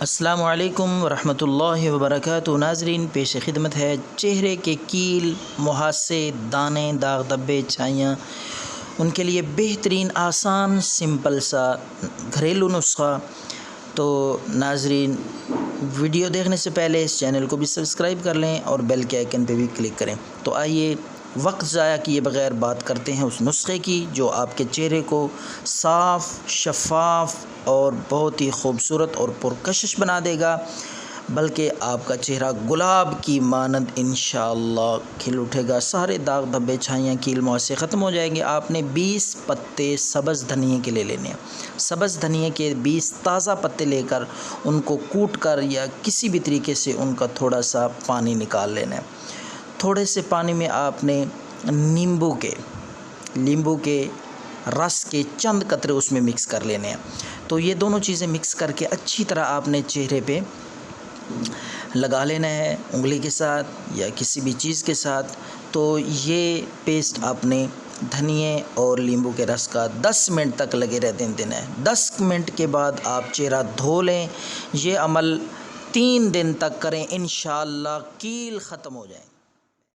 السلام علیکم ورحمۃ اللہ وبرکاتہ۔ ناظرین، پیش خدمت ہے چہرے کے کیل، مہاسے، دانے، داغ، دھبے، چھائیاں، ان کے لیے بہترین آسان سمپل سا گھریلو نسخہ۔ تو ناظرین، ویڈیو دیکھنے سے پہلے اس چینل کو بھی سبسکرائب کر لیں اور بیل کے آئیکن پہ بھی کلک کریں۔ تو آئیے وقت ضائع کیے بغیر بات کرتے ہیں اس نسخے کی جو آپ کے چہرے کو صاف، شفاف اور بہت ہی خوبصورت اور پرکشش بنا دے گا، بلکہ آپ کا چہرہ گلاب کی مانند انشاءاللہ کھل اٹھے گا۔ سارے داغ، دھبے، چھائیاں، کیل، مہاسے ختم ہو جائیں گے۔ آپ نے 20 پتے سبز دھنیے کے لے لینے ہیں۔ سبز دھنیے کے 20 تازہ پتے لے کر ان کو کوٹ کر یا کسی بھی طریقے سے ان کا تھوڑا سا پانی نکال لینا ہے۔ تھوڑے سے پانی میں آپ نے لیمبو کے رس کے چند قطرے اس میں مکس کر لینے ہیں۔ تو یہ دونوں چیزیں مکس کر کے اچھی طرح آپ نے چہرے پہ لگا لینا ہے، انگلی کے ساتھ یا کسی بھی چیز کے ساتھ۔ تو یہ پیسٹ آپ نے دھنیے اور لیمبو کے رس کا 10 منٹ تک لگے رہنے دینا ہے۔ 10 منٹ کے بعد آپ چہرہ دھو لیں۔ یہ عمل 3 دن تک کریں، انشاءاللہ کیل ختم ہو جائیں۔